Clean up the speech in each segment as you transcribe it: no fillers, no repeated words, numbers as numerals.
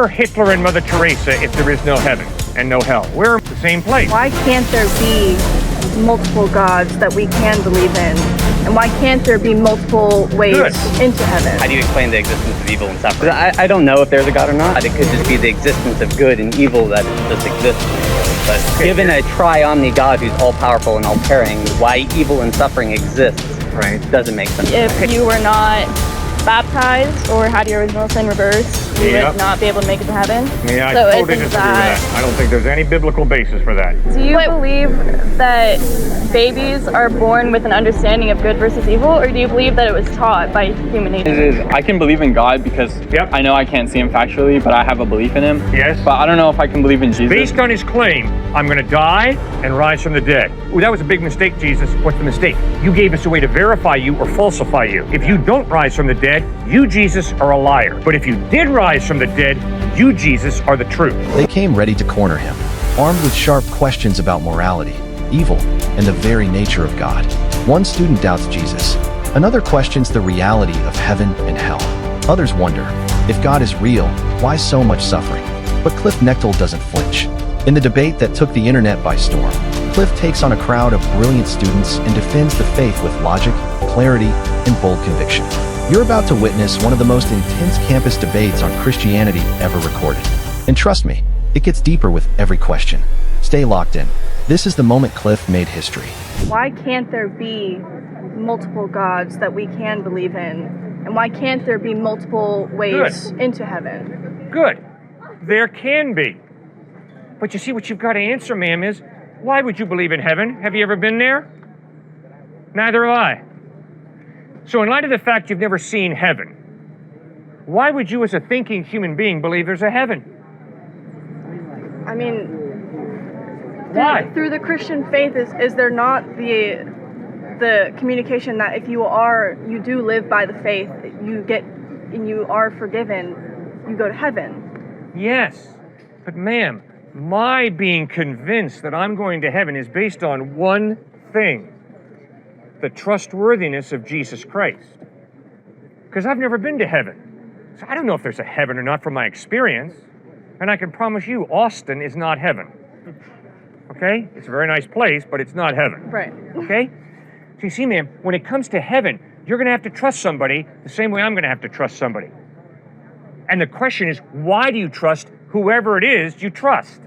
Where are Hitler and Mother Teresa if there is no heaven and no hell? We're in the same place. Why can't there be multiple gods that we can believe in? And why can't there be multiple ways into heaven? How do you explain the existence of evil and suffering? I don't know if there's a God or not. It could just be the existence of good and evil that just exists. But given a tri-omni God who's all-powerful and all-caring, why evil and suffering exists doesn't make sense. If you were not baptized or had your original sin reversed, you would not be able to make it to heaven. Yeah, I totally disagree with that. I don't think there's any biblical basis for that. Do you believe that babies are born with an understanding of good versus evil, or do you believe that it was taught by human nature? I can believe in God because I know I can't see him factually, but I have a belief in him. Yes. But I don't know if I can believe in Jesus. Based on his claim, I'm going to die and rise from the dead. Ooh, that was a big mistake, Jesus. What's the mistake? You gave us a way to verify you or falsify you. If you don't rise from the dead, you, Jesus, are a liar. But if you did rise from the dead, you, Jesus, are the truth. They came ready to corner him, armed with sharp questions about morality, evil, and the very nature of God. One student doubts Jesus. Another questions the reality of heaven and hell. Others wonder, if God is real, why so much suffering? But Cliffe Knechtle doesn't flinch. In the debate that took the internet by storm, Cliffe takes on a crowd of brilliant students and defends the faith with logic, clarity, and bold conviction. You're about to witness one of the most intense campus debates on Christianity ever recorded. And trust me, it gets deeper with every question. Stay locked in. This is the moment Cliffe made history. Why can't there be multiple gods that we can believe in? And why can't there be multiple ways into heaven? Good. There can be. But you see, what you've got to answer, ma'am, is why would you believe in heaven? Have you ever been there? Neither have I. So in light of the fact you've never seen heaven, why would you as a thinking human being believe there's a heaven? I mean, why? Through the Christian faith, is there not the communication that if you do live by the faith, you are forgiven, you go to heaven? Yes, but ma'am, my being convinced that I'm going to heaven is based on one thing: the trustworthiness of Jesus Christ. Because I've never been to heaven. So I don't know if there's a heaven or not from my experience. And I can promise you, Austin is not heaven. Okay? It's a very nice place, but it's not heaven. Right. Okay? So you see, ma'am, when it comes to heaven, you're going to have to trust somebody the same way I'm going to have to trust somebody. And the question is, why do you trust whoever it is you trust?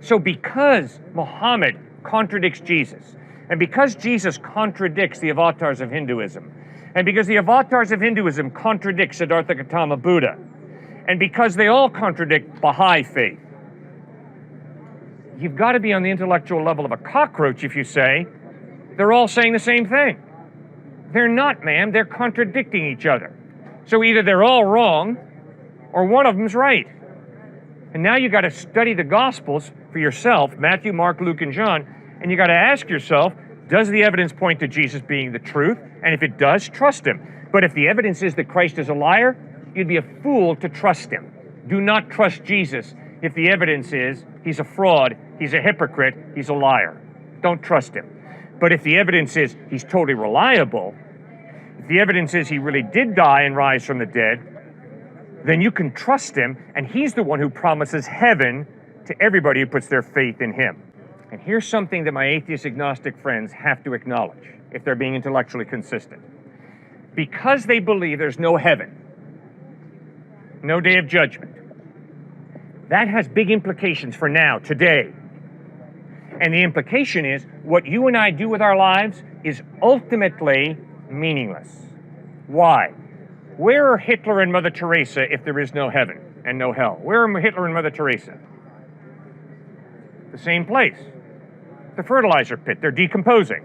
So because Muhammad contradicts Jesus, and because Jesus contradicts the avatars of Hinduism, and because the avatars of Hinduism contradict Siddhartha Gautama Buddha, and because they all contradict Baha'i faith, you've got to be on the intellectual level of a cockroach if you say they're all saying the same thing. They're not, ma'am. They're contradicting each other. So either they're all wrong or one of them's right. And now you got to study the Gospels for yourself, Matthew, Mark, Luke, and John, and you got to ask yourself, does the evidence point to Jesus being the truth? And if it does, trust him. But if the evidence is that Christ is a liar, you'd be a fool to trust him. Do not trust Jesus if the evidence is he's a fraud, he's a hypocrite, he's a liar. Don't trust him. But if the evidence is he's totally reliable, if the evidence is he really did die and rise from the dead, then you can trust him, and he's the one who promises heaven to everybody who puts their faith in him. And here's something that my atheist agnostic friends have to acknowledge if they're being intellectually consistent. Because they believe there's no heaven, no day of judgment, that has big implications for now, today. And the implication is what you and I do with our lives is ultimately meaningless. Why? Where are Hitler and Mother Teresa if there is no heaven and no hell? Where are Hitler and Mother Teresa? The same place. The fertilizer pit. They're decomposing.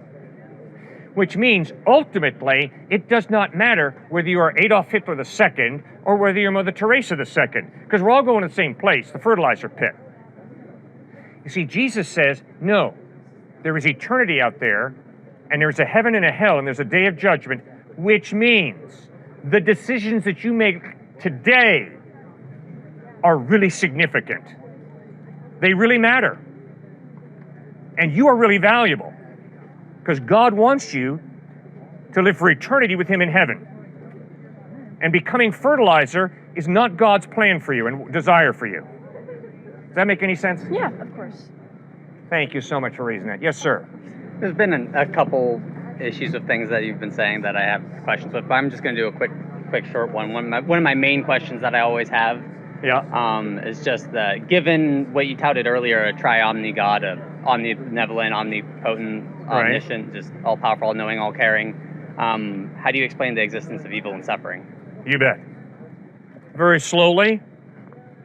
Which means, ultimately, it does not matter whether you are Adolf Hitler II or whether you're Mother Teresa II, because we're all going to the same place, the fertilizer pit. You see, Jesus says, no, there is eternity out there, and there's a heaven and a hell, and there's a day of judgment, which means the decisions that you make today are really significant. They really matter. And you are really valuable, because God wants you to live for eternity with him in heaven. And becoming fertilizer is not God's plan for you and desire for you. Does that make any sense? Yeah, of course. Thank you so much for raising that. Yes, sir. There's been a couple issues of things that you've been saying that I have questions with, but I'm just going to do a quick short one. One of my main questions that I always have is just that, given what you touted earlier, a tri-omni God, a omnibenevolent, omnipotent, omniscient, just all-powerful, all-knowing, all-caring, how do you explain the existence of evil and suffering? You bet. Very slowly,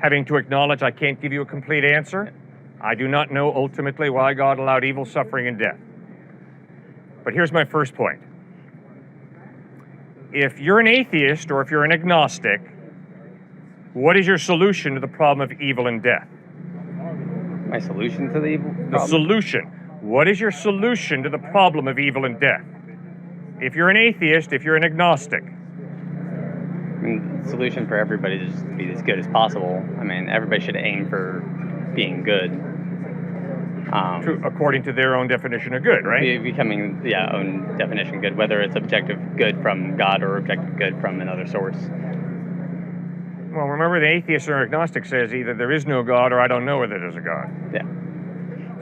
having to acknowledge I can't give you a complete answer. I do not know ultimately why God allowed evil, suffering, and death. But here's my first point. If you're an atheist or if you're an agnostic, what is your solution to the problem of evil and death? My solution to the evil problem? The solution. What is your solution to the problem of evil and death? If you're an atheist, if you're an agnostic. I mean, the solution for everybody is just to be as good as possible. I mean, everybody should aim for being good. True, according to their own definition of good, right? Becoming, own definition good, whether it's objective good from God or objective good from another source. Well, remember, the atheist or agnostic says either there is no God or I don't know whether there's a God. Yeah.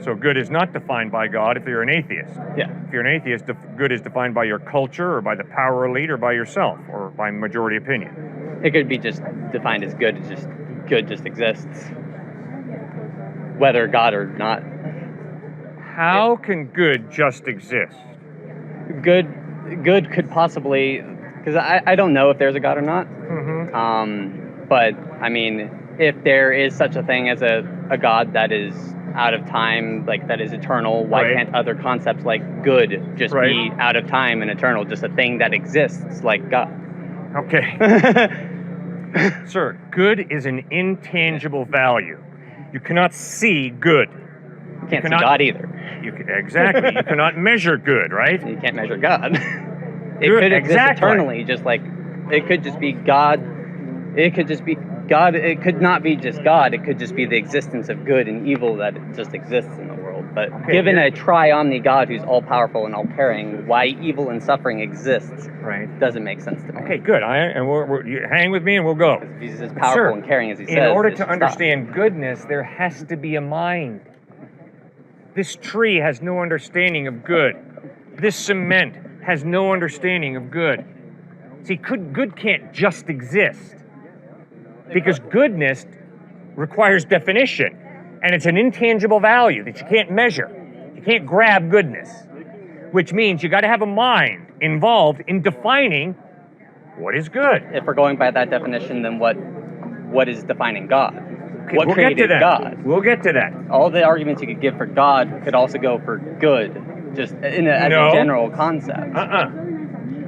So good is not defined by God if you're an atheist. Yeah. If you're an atheist, good is defined by your culture or by the power elite or by yourself or by majority opinion. It could be just defined as good, good just exists. Whether God or not. How can good just exist? Good could possibly, because I don't know if there's a God or not. Mm-hmm. But I mean, if there is such a thing as a God that is out of time, like that is eternal, why can't other concepts like good just be out of time and eternal, just a thing that exists like God? Okay. Sir, good is an intangible value. You cannot see good. You can't see God either. Exactly. You cannot measure good, right? You can't measure God. It could exist eternally, just like it could just be God. It could just be God. It could not be just God. It could just be the existence of good and evil that just exists in the world. But given a tri-omni God who's all-powerful and all-caring, why evil and suffering exists doesn't make sense to me. Okay, good. You hang with me and we'll go. If he's as powerful and caring as he says. In order to understand goodness, there has to be a mind. This tree has no understanding of good. This cement has no understanding of good. See, good can't just exist. Because goodness requires definition. And it's an intangible value that you can't measure. You can't grab goodness. Which means you got to have a mind involved in defining what is good. If we're going by that definition, then what is defining God? Okay, what created God? We'll get to that. All the arguments you could give for God could also go for good, just as a general concept.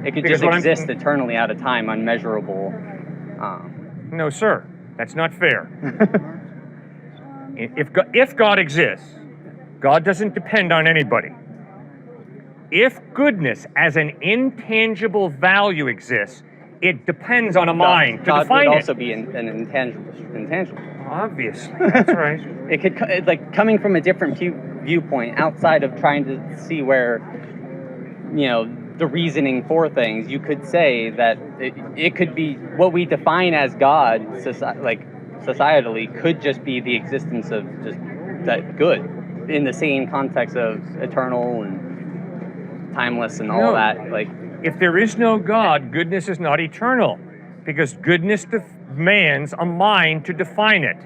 It could just exist eternally out of time, unmeasurable. No, sir. That's not fair. If God exists, God doesn't depend on anybody. If goodness as an intangible value exists, it depends on a mind to define it. God would also be an intangible. Obviously, that's right. It could, like, coming from a different viewpoint, outside of trying to see where, the reasoning for things, you could say that it could be what we define as God, societally, could just be the existence of just that good, in the same context of eternal and timeless and all that. Like, if there is no God, goodness is not eternal, because goodness demands a mind to define it.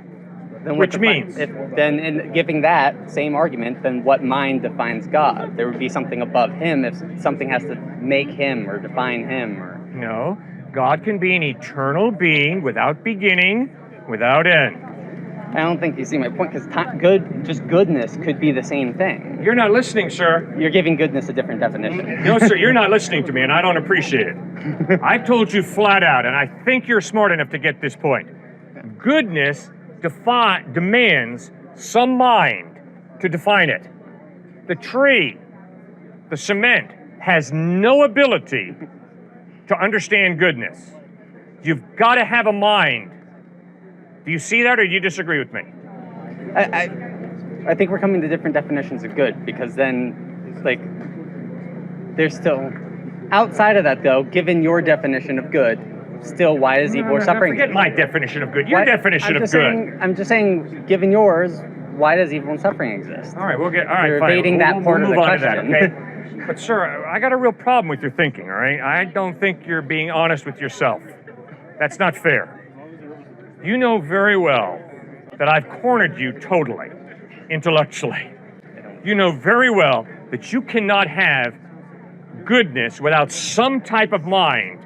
Which means, then in giving that same argument, then what mind defines God? There would be something above him if something has to make him or define him. No, God can be an eternal being without beginning, without end. I don't think you see my point, because goodness could be the same thing. You're not listening, sir. You're giving goodness a different definition. No, sir, you're not listening to me, and I don't appreciate it. I've told you flat out, and I think you're smart enough to get this point. Goodness demands some mind to define it. The tree, the cement, has no ability to understand goodness. You've got to have a mind. Do you see that, or do you disagree with me? I think we're coming to different definitions of good, because then, there's still, outside of that though, given your definition of good, still, why does evil or suffering Forget exist? my definition of good. Your Why- definition of good. I'm just saying, given yours, why does evil and suffering exist? All right, all right, You're fine. evading that We'll part of move the on to that, question. okay? But sir, I got a real problem with your thinking, all right? I don't think you're being honest with yourself. That's not fair. You know very well that I've cornered you totally, intellectually. You know very well that you cannot have goodness without some type of mind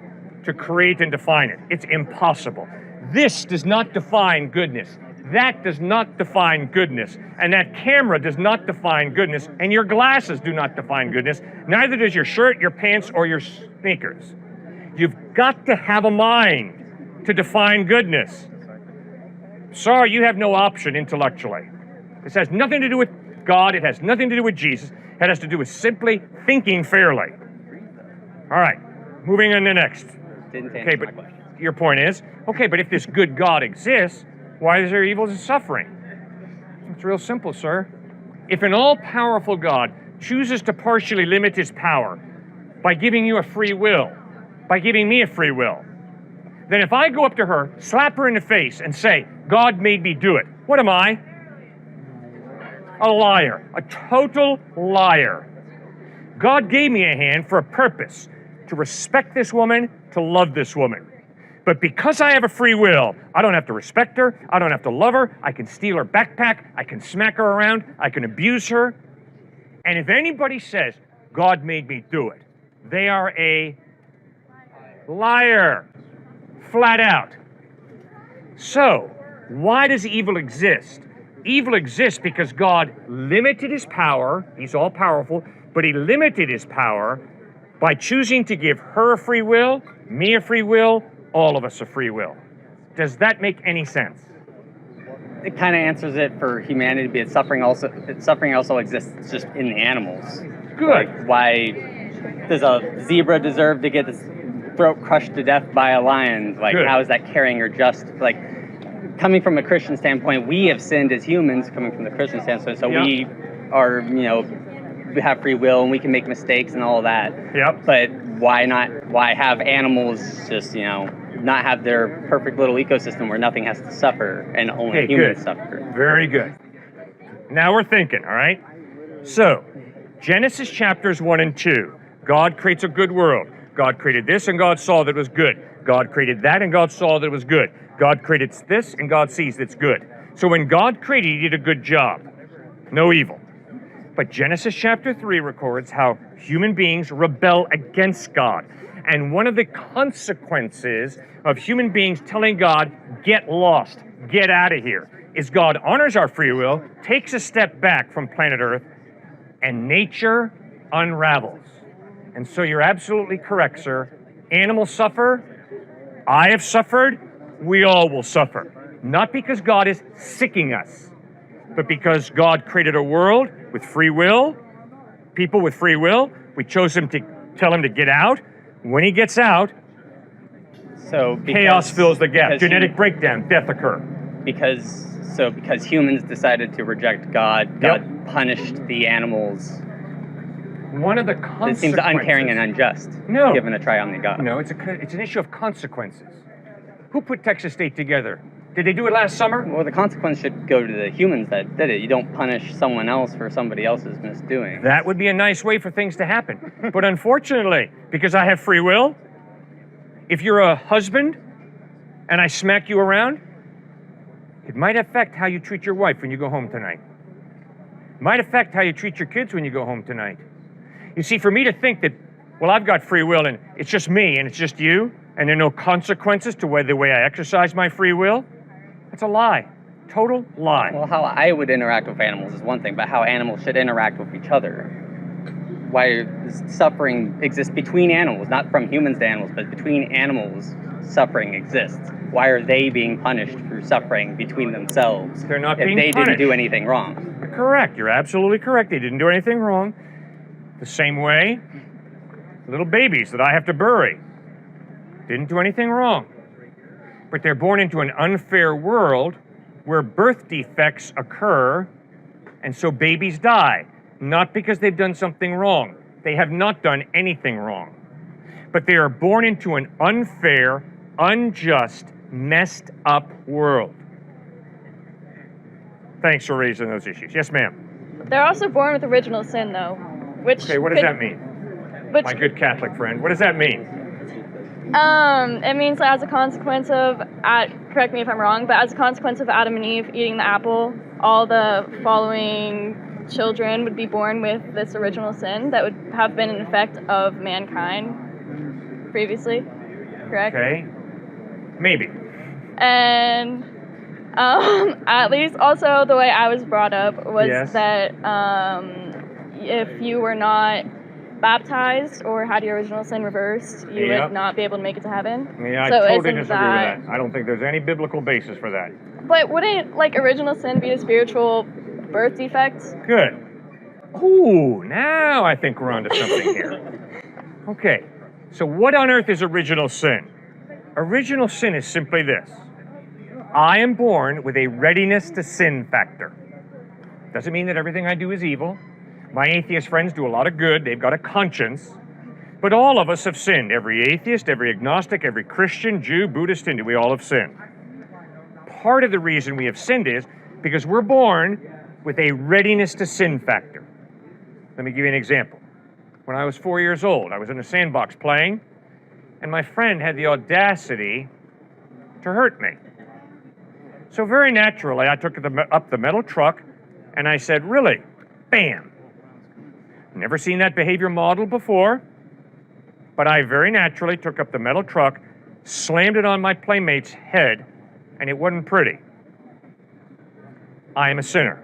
to create and define it. It's impossible. This does not define goodness. That does not define goodness. And that camera does not define goodness. And your glasses do not define goodness. Neither does your shirt, your pants, or your sneakers. You've got to have a mind to define goodness. Sorry, you have no option intellectually. This has nothing to do with God. It has nothing to do with Jesus. It has to do with simply thinking fairly. All right, moving on to next. Didn't answer Okay, my but question. your point is, okay, but if this good God exists, why is there evil and suffering? It's real simple, sir. If an all-powerful God chooses to partially limit his power by giving you a free will, by giving me a free will, then if I go up to her, slap her in the face, and say, God made me do it, what am I? A liar, a total liar. God gave me a hand for a purpose, to respect this woman, to love this woman. But because I have a free will, I don't have to respect her, I don't have to love her, I can steal her backpack, I can smack her around, I can abuse her. And if anybody says, God made me do it, they are a liar, flat out. So, why does evil exist? Evil exists because God limited his power, he's all powerful, but he limited his power by choosing to give her a free will, me a free will, all of us a free will. Does that make any sense? It kind of answers it for humanity, but suffering also exists just in the animals. Good. Like, why does a zebra deserve to get its throat crushed to death by a lion? Like, Good. how is that caring or just? Like, coming from a Christian standpoint, we have sinned as humans, coming from the Christian standpoint, so Yeah. we are, we have free will and we can make mistakes and all that. Yep. But why have animals just, not have their perfect little ecosystem where nothing has to suffer and only Okay, humans good. suffer? Very good. Now we're thinking, all right? So, Genesis chapters 1 and 2. God creates a good world. God created this and God saw that it was good. God created that and God saw that it was good. God created this and God sees that it's good. So when God created, he did a good job. No evil. But Genesis chapter 3 records how human beings rebel against God. And one of the consequences of human beings telling God, get lost, get out of here, is God honors our free will, takes a step back from planet Earth, and nature unravels. And so you're absolutely correct, sir. Animals suffer. I have suffered. We all will suffer. Not because God is sicking us, but because God created a world with free will, people with free will. We chose him to tell him to get out. When he gets out, chaos fills the gap. Genetic breakdown, death occur. Because humans decided to reject God, God punished the animals. One of the It consequences... seems uncaring and unjust, No. given a triune God. No, it's an issue of consequences. Who put Texas State together? Did they do it last summer? Well, the consequence should go to the humans that did it. You don't punish someone else for somebody else's misdoing. That would be a nice way for things to happen. But unfortunately, because I have free will, if you're a husband and I smack you around, it might affect how you treat your wife when you go home tonight. It might affect how you treat your kids when you go home tonight. You see, for me to think that, well, I've got free will and it's just me and it's just you, and there are no consequences to the way I exercise my free will, that's a lie. Total lie. Well, how I would interact with animals is one thing, but how animals should interact with each other. Why does suffering exists between animals, not from humans to animals, but between animals, suffering exists. Why are they being punished for suffering between themselves? They're not if being they punished. didn't do anything wrong. You're correct. You're absolutely correct. They didn't do anything wrong. The same way, little babies that I have to bury didn't do anything wrong. But they're born into an unfair world where birth defects occur, and so babies die. Not because they've done something wrong. They have not done anything wrong. But they are born into an unfair, unjust, messed up world. Thanks for raising those issues. Yes, ma'am. They're also born with original sin, though. Which Okay, what does that mean? Which, My good Catholic friend, what does that mean? it means that as a consequence of, correct me if I'm wrong, but as a consequence of Adam and Eve eating the apple, all the following children would be born with this original sin that would have been an effect of mankind previously, correct? Okay, maybe. And at least also the way I was brought up was Yes. that if you were not baptized or had your original sin reversed, you Yep. would not be able to make it to heaven. Yeah, I So totally isn't disagree with that. I don't think there's any biblical basis for that. But wouldn't like original sin be a spiritual birth defect? Good. Ooh, now I think we're onto something here. Okay, so what on earth is original sin? Original sin is simply this. I am born with a readiness to sin factor. Doesn't mean that everything I do is evil. My atheist friends do a lot of good. They've got a conscience. But all of us have sinned. Every atheist, every agnostic, every Christian, Jew, Buddhist, Hindu, we all have sinned. Part of the reason we have sinned is because we're born with a readiness to sin factor. Let me give you an example. When I was 4 years old, I was in a sandbox playing, and my friend had the audacity to hurt me. So very naturally, I took up the metal truck, and I said, "Really?" Bam! Never seen that behavior model before, but I very naturally took up the metal truck, slammed it on my playmate's head, and it wasn't pretty. I am a sinner.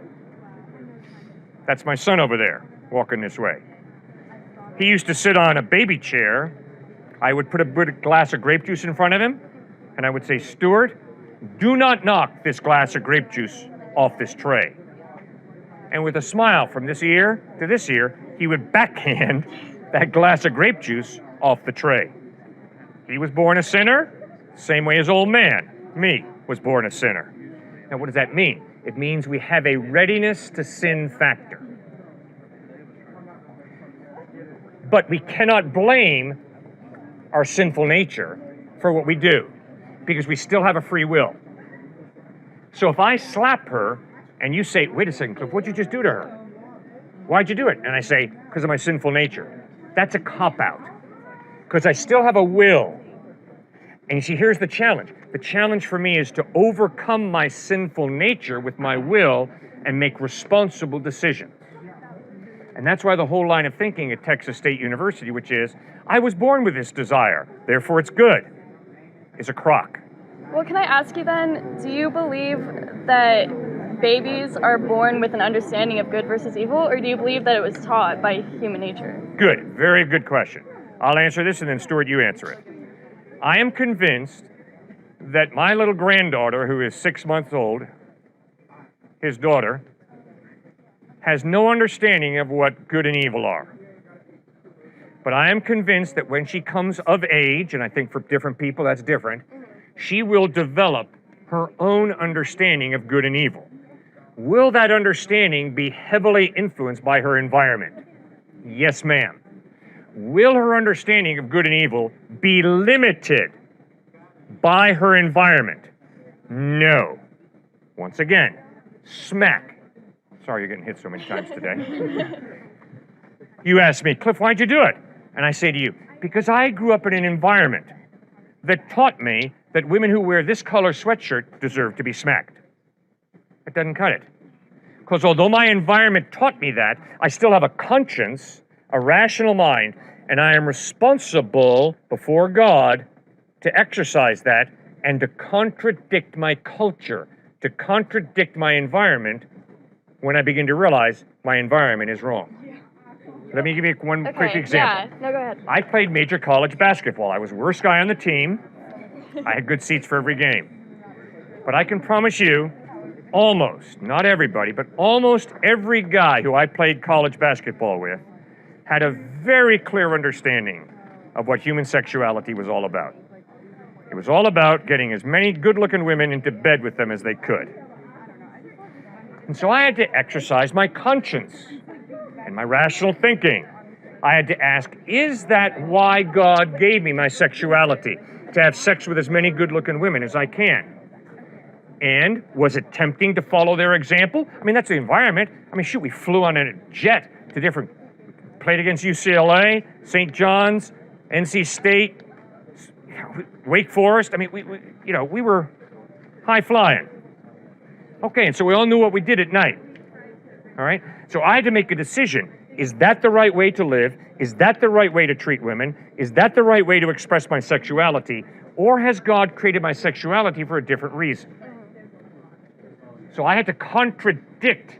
That's my son over there, walking this way. He used to sit on a baby chair. I would put a glass of grape juice in front of him, and I would say, "Stuart, do not knock this glass of grape juice off this tray." And with a smile from this ear to this ear, he would backhand that glass of grape juice off the tray. He was born a sinner, same way as old man, me, was born a sinner. Now, what does that mean? It means we have a readiness to sin factor. But we cannot blame our sinful nature for what we do, because we still have a free will. So if I slap her, and you say, "Wait a second, Cliff, what'd you just do to her? Why'd you do it?" And I say, "Because of my sinful nature." That's a cop-out, because I still have a will. And you see, here's the challenge. The challenge for me is to overcome my sinful nature with my will and make responsible decisions. And that's why the whole line of thinking at Texas State University, which is, "I was born with this desire, therefore it's good," is a crock. Well, can I ask you then, do you believe that babies are born with an understanding of good versus evil, or do you believe that it was taught by human nature? Good, very good question. I'll answer this, and then Stuart, you answer it. I am convinced that my little granddaughter, who is 6 months old, his daughter, has no understanding of what good and evil are. But I am convinced that when she comes of age, and I think for different people that's different, she will develop her own understanding of good and evil. Will that understanding be heavily influenced by her environment? Yes, ma'am. Will her understanding of good and evil be limited by her environment? No. Once again, smack. Sorry you're getting hit so many times today. You ask me, "Cliff, why'd you do it?" And I say to you, because I grew up in an environment that taught me that women who wear this color sweatshirt deserve to be smacked. It doesn't cut it. Because although my environment taught me that, I still have a conscience, a rational mind, and I am responsible before God to exercise that and to contradict my culture, to contradict my environment when I begin to realize my environment is wrong. Let me give you one quick example. Yeah, no, go ahead. I played major college basketball. I was the worst guy on the team. I had good seats for every game. But I can promise you, almost, not everybody, but almost every guy who I played college basketball with had a very clear understanding of what human sexuality was all about. It was all about getting as many good-looking women into bed with them as they could. And so I had to exercise my conscience and my rational thinking. I had to ask, is that why God gave me my sexuality? to have sex with as many good-looking women as I can. And was it tempting to follow their example? I mean, that's the environment. I mean, shoot, we flew on a jet to different, played against UCLA, St. John's, NC State, Wake Forest. I mean, we were high flying. Okay, and so we all knew what we did at night. All right? So I had to make a decision. Is that the right way to live? Is that the right way to treat women? Is that the right way to express my sexuality? Or has God created my sexuality for a different reason? So I had to contradict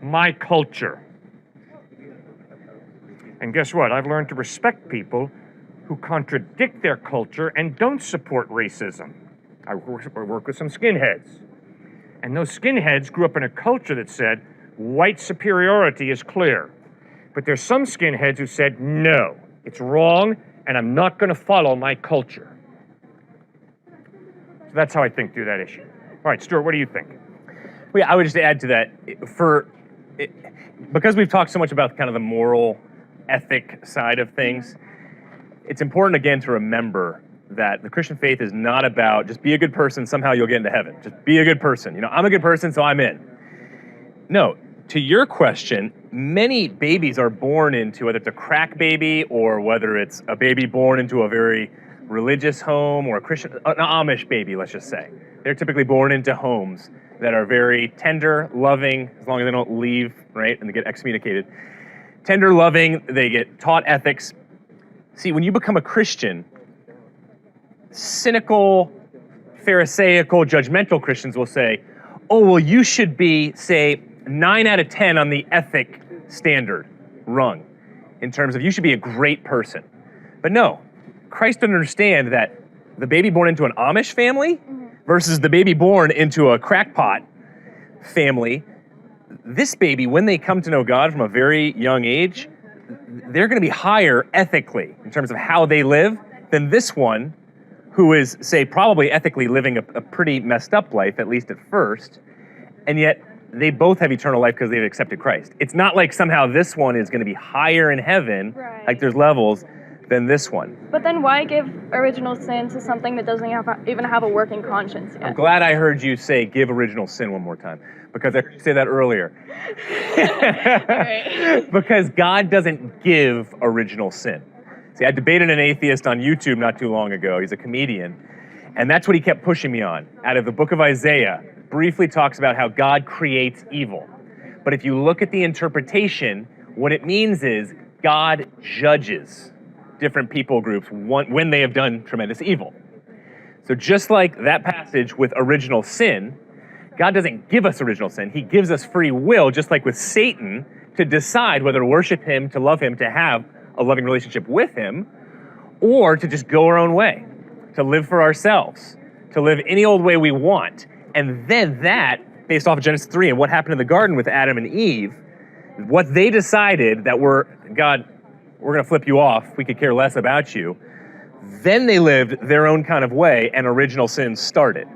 my culture. And guess what? I've learned to respect people who contradict their culture and don't support racism. I work with some skinheads. And those skinheads grew up in a culture that said white superiority is clear. But there's some skinheads who said, no, it's wrong, and I'm not going to follow my culture. So that's how I think through that issue. All right, Stuart, what do you think? Well, yeah, I would just add to that, because we've talked so much about kind of the moral ethic side of things, it's important again to remember that the Christian faith is not about just be a good person, somehow you'll get into heaven. Just be a good person. You know, I'm a good person, so I'm in. No, to your question, many babies are born into, whether it's a crack baby or whether it's a baby born into a very religious home or a Christian, an Amish baby, let's just say. They're typically born into homes that are very tender, loving, as long as they don't leave, right, and they get excommunicated. Tender, loving, they get taught ethics. See, when you become a Christian, cynical, pharisaical, judgmental Christians will say, oh, well, you should be, say, 9 out of 10 on the ethic standard rung, in terms of you should be a great person. But no, Christ doesn't understand that the baby born into an Amish family versus the baby born into a crackpot family, this baby, when they come to know God from a very young age, they're going to be higher ethically in terms of how they live than this one who is, say, probably ethically living a pretty messed up life, at least at first, and yet they both have eternal life because they've accepted Christ. It's not like somehow this one is going to be higher in heaven, Right. like there's levels, than this one. But then why give original sin to something that doesn't even have a working conscience yet? I'm glad I heard you say give original sin one more time, because I heard you say that earlier. Right. Because God doesn't give original sin. See, I debated an atheist on YouTube not too long ago. He's a comedian. And that's what he kept pushing me on. Out of the book of Isaiah, briefly talks about how God creates evil. But if you look at the interpretation, what it means is God judges different people groups when they have done tremendous evil. So just like that passage with original sin, God doesn't give us original sin. He gives us free will, just like with Satan, to decide whether to worship him, to love him, to have a loving relationship with him, or to just go our own way, to live for ourselves, to live any old way we want. And then that, based off of Genesis 3 and what happened in the garden with Adam and Eve, what they decided that God, we're going to flip you off, we could care less about you, then they lived their own kind of way and original sin started.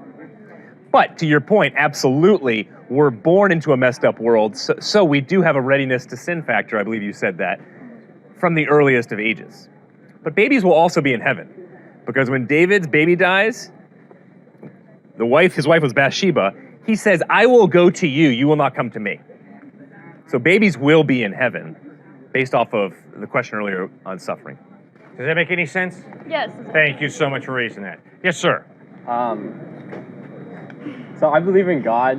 But to your point, absolutely, we're born into a messed up world, so we do have a readiness to sin factor, I believe you said that, from the earliest of ages. But babies will also be in heaven, because when David's baby dies, his wife was Bathsheba, he says, I will go to you, you will not come to me. So babies will be in heaven, based off of the question earlier on suffering. Does that make any sense? Yes. Thank you so much for raising that. Yes, sir. So I believe in God,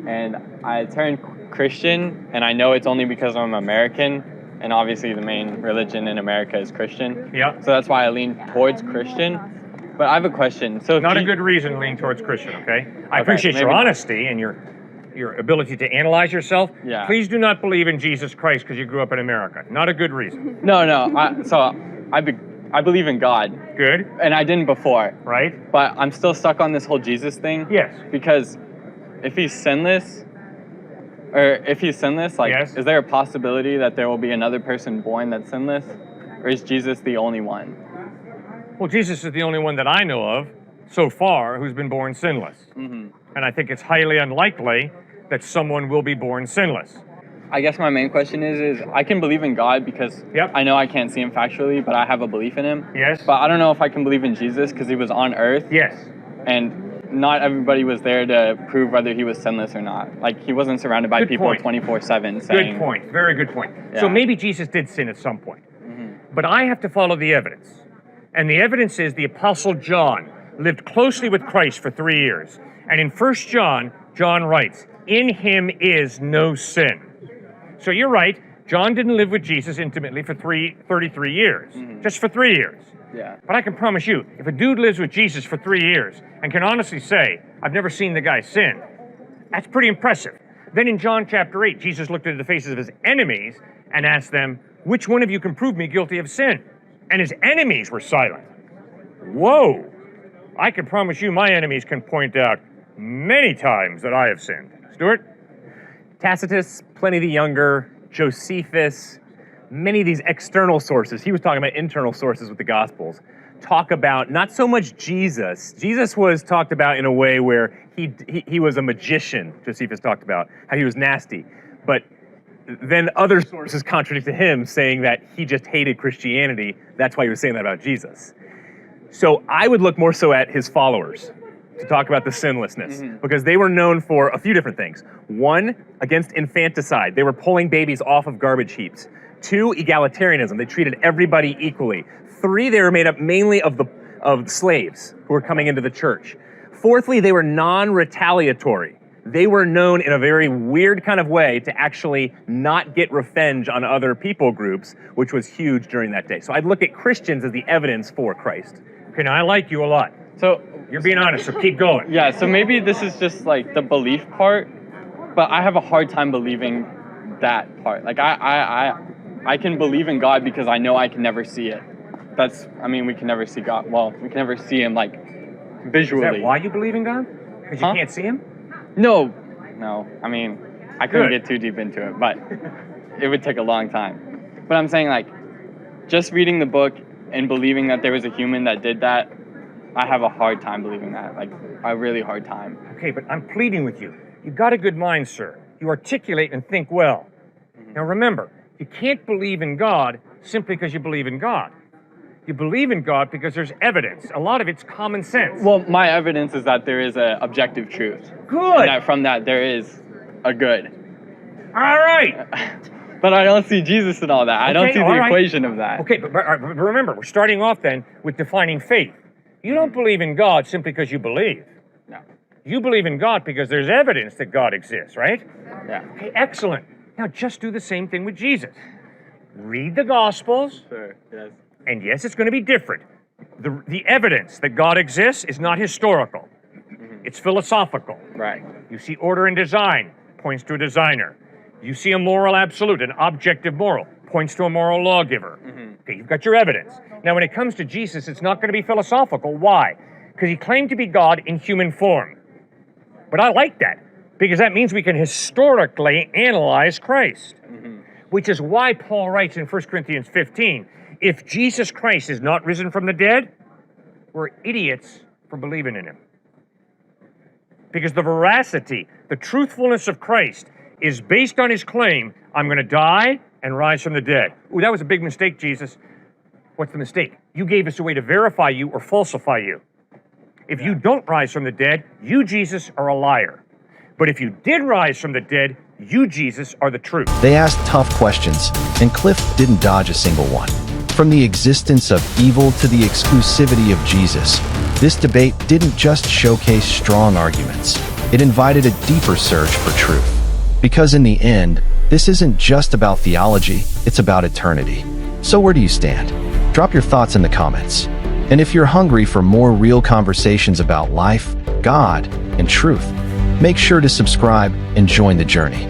and I turned Christian, and I know it's only because I'm American, and obviously the main religion in America is Christian. Yeah. So that's why I lean towards Christian. But I have a question. So Not a good reason to lean towards Christian, okay? I appreciate your maybe not. honesty and your ability to analyze yourself. Yeah. Please do not believe in Jesus Christ because you grew up in America. Not a good reason. No. I believe in God, Good, and I didn't before. right? But I'm still stuck on this whole Jesus thing. Yes. Because if he's sinless, like, Yes. is there a possibility that there will be another person born that's sinless? Or is Jesus the only one? Well, Jesus is the only one that I know of so far who's been born sinless. Mm-hmm. And I think it's highly unlikely that someone will be born sinless. I guess my main question is I can believe in God because Yep. I know I can't see him factually, but I have a belief in him. Yes. But I don't know if I can believe in Jesus because he was on earth. Yes. And not everybody was there to prove whether he was sinless or not. Like, he wasn't surrounded by Good people point. 24/7 saying... Good point. Very good point. So Yeah. maybe Jesus did sin at some point. But I have to follow the evidence. And the evidence is the Apostle John lived closely with Christ for 3 years. And in 1 John, John writes, "In him is no sin." So you're right, John didn't live with Jesus intimately for 33 years. Just for 3 years. Yeah. But I can promise you, if a dude lives with Jesus for 3 years and can honestly say, "I've never seen the guy sin," that's pretty impressive. Then in John chapter 8, Jesus looked into the faces of his enemies and asked them, "Which one of you can prove me guilty of sin?" And his enemies were silent. Whoa! I can promise you my enemies can point out many times that I have sinned. Stuart? Tacitus, Pliny the Younger, Josephus, many of these external sources, he was talking about internal sources with the Gospels, talk about not so much Jesus. Jesus was talked about in a way where he was a magician, Josephus talked about, how he was nasty. But then other sources contradicted him, saying that he just hated Christianity. That's why he was saying that about Jesus. So I would look more so at his followers to talk about the sinlessness, because they were known for a few different things. One, against infanticide. They were pulling babies off of garbage heaps. Two, egalitarianism. They treated everybody equally. Three, they were made up mainly of slaves who were coming into the church. Fourthly, they were non-retaliatory. They were known in a very weird kind of way to actually not get revenge on other people groups, which was huge during that day. So I'd look at Christians as the evidence for Christ. Okay, now I like you a lot. So, You're being honest, so keep going. yeah, so maybe this is just like the belief part, but I have a hard time believing that part. Like, I can believe in God because I know I can never see it. We can never see God. Well, we can never see him, like, visually. Is that why you believe in God? Because you can't see him? No. I mean, I couldn't Good. get too deep into it, but it would take a long time. But I'm saying, like, just reading the book and believing that there was a human that did that, I have a hard time believing that. Like, a really hard time. Okay, but I'm pleading with you. You've got a good mind, sir. You articulate and think well. Now remember, you can't believe in God simply because you believe in God. You believe in God because there's evidence. A lot of it's common sense. Well, my evidence is that there is an objective truth. Good. And that from that there is a good. All right. But I don't see Jesus in all that. I don't Okay, see all the right. equation of that. Okay, but remember, we're starting off then with defining faith. You don't believe in God simply because you believe. No. You believe in God because there's evidence that God exists, right? Yeah. Okay, excellent. Now just do the same thing with Jesus. Read the Gospels, Sure. Yes. and yes, it's going to be different. The evidence that God exists is not historical. It's philosophical. Right. You see order and design, points to a designer. You see a moral absolute, an objective moral, points to a moral lawgiver. Okay, you've got your evidence. Now, when it comes to Jesus, it's not going to be philosophical. Why? Because he claimed to be God in human form. But I like that, because that means we can historically analyze Christ. Which is why Paul writes in 1 Corinthians 15, if Jesus Christ is not risen from the dead, we're idiots for believing in him. Because the veracity, the truthfulness of Christ is based on his claim, I'm going to die and rise from the dead. Ooh, that was a big mistake, Jesus. What's the mistake? You gave us a way to verify you or falsify you. If you don't rise from the dead, you, Jesus, are a liar. But if you did rise from the dead, you, Jesus, are the truth. They asked tough questions, and Cliffe didn't dodge a single one. From the existence of evil to the exclusivity of Jesus, this debate didn't just showcase strong arguments. It invited a deeper search for truth. Because in the end, this isn't just about theology, it's about eternity. So where do you stand? Drop your thoughts in the comments. And if you're hungry for more real conversations about life, God, and truth, make sure to subscribe and join the journey.